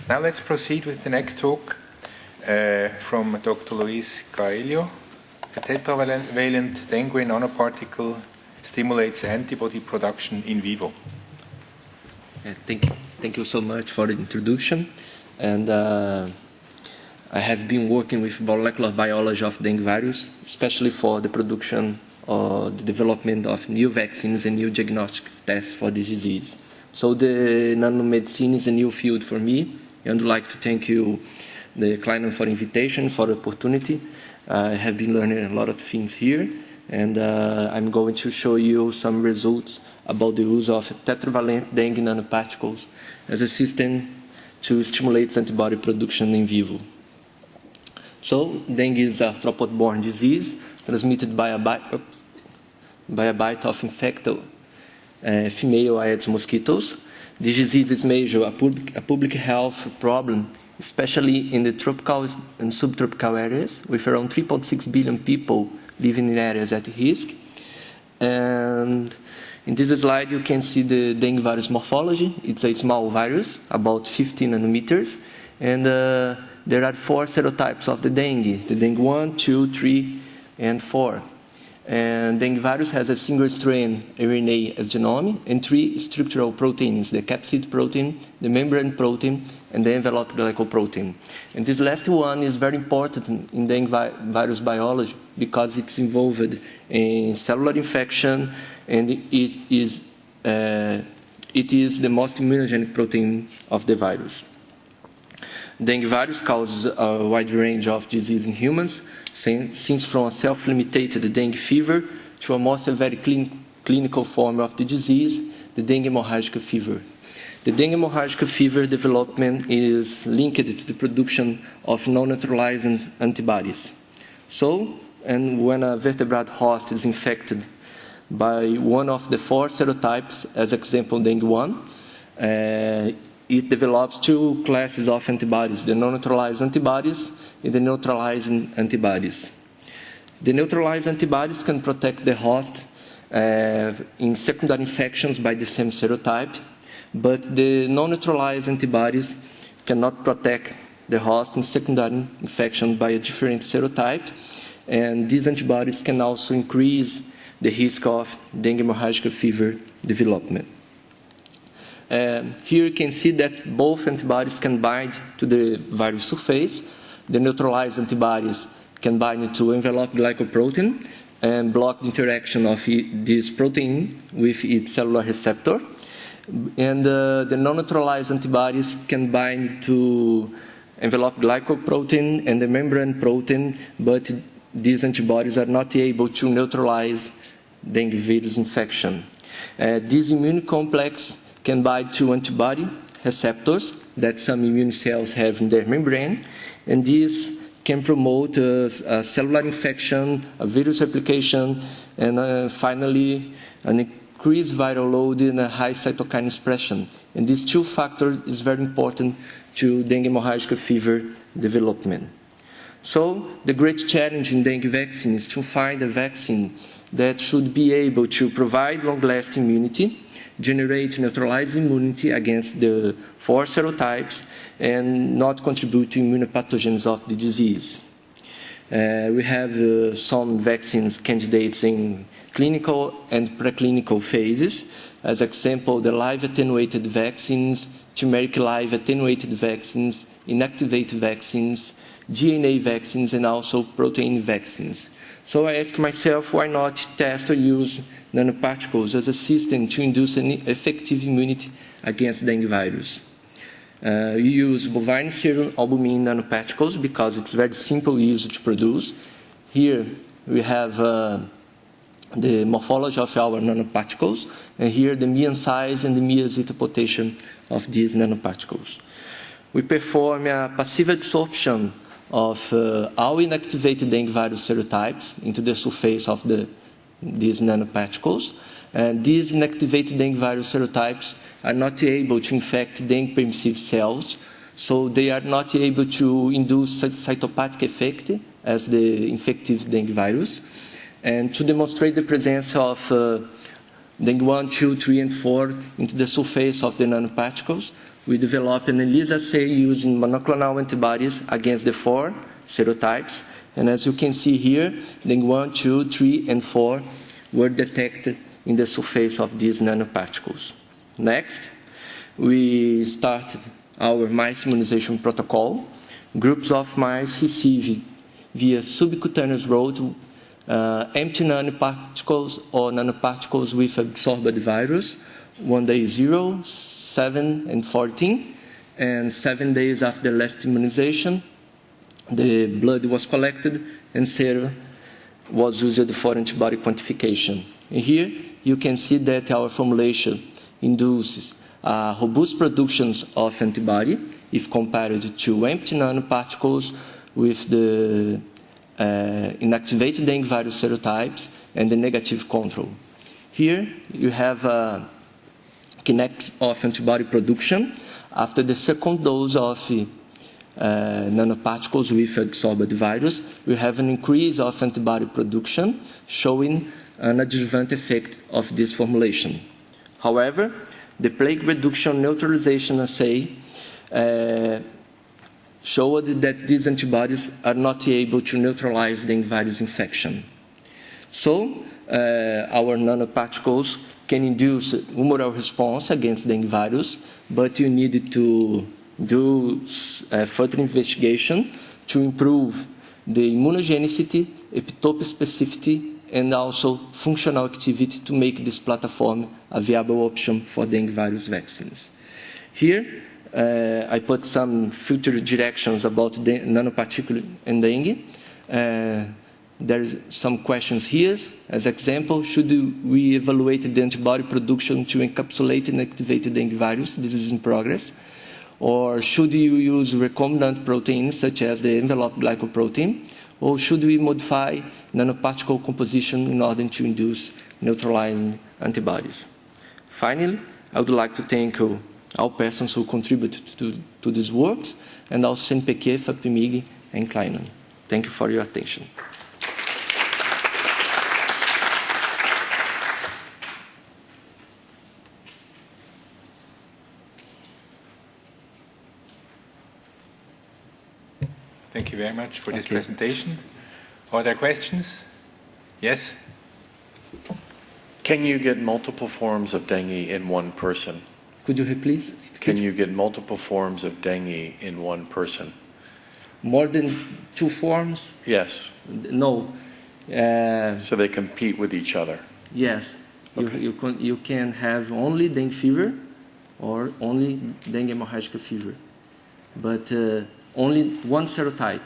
Now let's proceed with the next talk from Dr. Luiz Coelho. The tetravalent dengue nanoparticle stimulates antibody production in vivo. Thank you so much for the introduction. And I have been working with molecular biology of dengue virus, especially for the production or the development of new vaccines and new diagnostic tests for this disease. So the nanomedicine is a new field for me, and I'd like to thank you, the CLINAM, for invitation, for the opportunity. I have been learning a lot of things here, and I'm going to show you some results about the use of tetravalent dengue nanoparticles as a system to stimulate antibody production in vivo. So, dengue is a arthropod-borne disease transmitted by a bite of infected female Aedes mosquitoes. This disease is major, a public health problem, especially in the tropical and subtropical areas, with around 3.6 billion people living in areas at risk. And in this slide, you can see the dengue virus morphology. It's a small virus, about 15 nanometers, and there are 4 serotypes of the dengue 1, 2, 3, and 4. And dengue virus has a single strain RNA as genome and 3 structural proteins: the capsid protein, the membrane protein, and the envelope glycoprotein. And this last one is very important in dengue virus biology because it's involved in cellular infection, and it is the most immunogenic protein of the virus. Dengue virus causes a wide range of disease in humans, since from a self-limited dengue fever to a more severe clinical form of the disease, the dengue hemorrhagic fever. The dengue hemorrhagic fever development is linked to the production of non-neutralizing antibodies. So, and when a vertebrate host is infected by one of the 4 serotypes, as example dengue 1, it develops 2 classes of antibodies: the non-neutralized antibodies and the neutralizing antibodies. The neutralized antibodies can protect the host in secondary infections by the same serotype, but the non-neutralized antibodies cannot protect the host in secondary infection by a different serotype, and these antibodies can also increase the risk of dengue hemorrhagic fever development. Here you can see that both antibodies can bind to the virus surface. The neutralized antibodies can bind to envelope glycoprotein and block the interaction of this protein with its cellular receptor. And the non-neutralized antibodies can bind to envelope glycoprotein and the membrane protein, but these antibodies are not able to neutralize dengue virus infection. This immune complex can bind to antibody receptors that some immune cells have in their membrane, and this can promote a cellular infection, a virus replication, and finally an increased viral load and a high cytokine expression. And these 2 factors is very important to dengue hemorrhagic fever development. So the great challenge in dengue vaccine is to find a vaccine that should be able to provide long-lasting immunity, generate neutralized immunity against the 4 serotypes, and not contribute to immunopathogens of the disease. We have some vaccines candidates in clinical and preclinical phases. As example, the live attenuated vaccines, chimeric live attenuated vaccines, inactivated vaccines, DNA vaccines, and also protein vaccines. So I asked myself, why not test or use nanoparticles as a system to induce an effective immunity against dengue virus? We use bovine serum albumin nanoparticles because it's very simple use to produce. Here we have the morphology of our nanoparticles, and here the mean size and the mean zeta potential of these nanoparticles. We perform a passive absorption of all inactivated dengue virus serotypes into the surface of these nanoparticles. And these inactivated dengue virus serotypes are not able to infect dengue permissive cells, so they are not able to induce cytopathic effect as the infective dengue virus. And to demonstrate the presence of dengue 1, 2, 3, and 4 into the surface of the nanoparticles, we developed an ELISA assay using monoclonal antibodies against the 4 serotypes. And as you can see here, dengue 1, 2, 3, and 4 were detected in the surface of these nanoparticles. Next, we started our mice immunization protocol. Groups of mice received via subcutaneous route empty nanoparticles or nanoparticles with absorbed virus, 1 day 0, 7, and 14, and 7 days after the last immunization. The blood was collected and serum was used for antibody quantification. And here you can see that our formulation induces robust production of antibody if compared to empty nanoparticles with the inactivated dengue virus serotypes and the negative control. Here you have kinetics of antibody production after the second dose of nanoparticles with absorbed virus. We have an increase of antibody production showing an adjuvant effect of this formulation. However, the plague reduction neutralization assay showed that these antibodies are not able to neutralize dengue virus infection. So, our nanoparticles can induce humoral response against dengue virus, but you need to do further investigation to improve the immunogenicity, epitope specificity, and also functional activity to make this platform a viable option for dengue virus vaccines. Here, I put some future directions about the nanoparticle and dengue. There's some questions here. As example, should we evaluate the antibody production to encapsulate and activate the dengue virus? This is in progress. Or should you use recombinant proteins such as the enveloped glycoprotein? Or should we modify nanoparticle composition in order to induce neutralizing antibodies? Finally, I would like to thank all persons who contributed to these works, and also CNPq, FAPMIG, and CLINAM. Thank you for your attention. Thank you very much for this presentation. Are there questions? Yes? Can you get multiple forms of dengue in one person? Could you repeat, please? Can you get multiple forms of dengue in one person? More than 2 forms? Yes. No. So they compete with each other? Yes. Okay. You can have only dengue fever or only dengue hemorrhagic fever. But only one serotype.